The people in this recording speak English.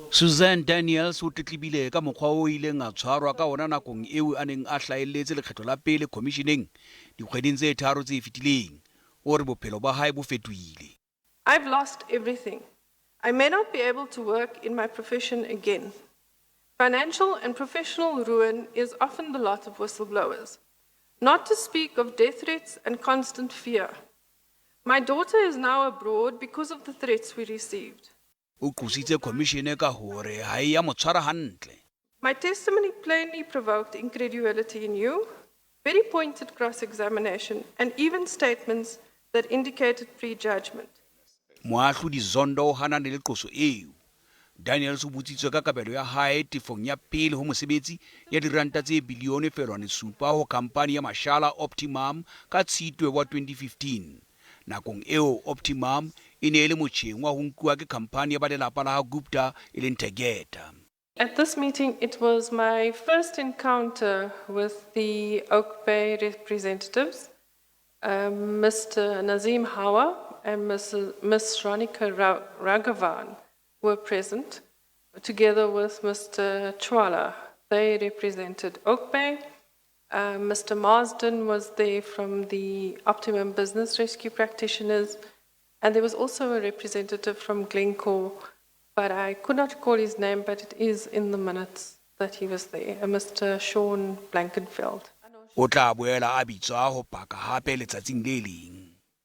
Suzanne Daniels o tletlebile ka mokgwa o ileng a tshwarwa ka ona nakong eo a neng a hlaelletse lekgetlo la pele khomisheneng dikgweding tse tharo tse fetileng o re bophelo ba hae bo fetohile. I've lost everything. I may not be able to work in my profession again. Financial and professional ruin is often the lot of whistleblowers, not to speak of death threats and constant fear. My daughter is now abroad because of the threats we received. O qositse khomishene ka hore ha e ya mo tshwara hantle. My testimony plainly provoked incredulity in you, very pointed cross-examination, and even statements that indicated prejudgment. Moahlodi Zondo o hanane le qoso eo. Daniels o botsitswe ka kabelo ya hae tefong ya pele ho mosebetsi ya diranta tse bilione felwane supa ho khampani ya mashala Optimum ka Tshitwe wa 2015. Nakong eo Optimum e ne e le motjheng wa ho nkuwa ke khampani ya ba lelapa la Gupta e leng Tegeta. At this meeting, it was my first encounter with the Oak Bay representatives, Mr. Nazim Hawa and Ms. Ronika Raghavan were present, together with Mr. Chwala. They represented Oak Bay. Mr. Marsden was there from the Optimum Business Rescue Practitioners, and there was also a representative from Glencore, but I could not call his name, but it is in the minutes that he was there, Mr. Sean Blankenfeld. O tla boela a bitswa ho paka hape letsatsing le leng.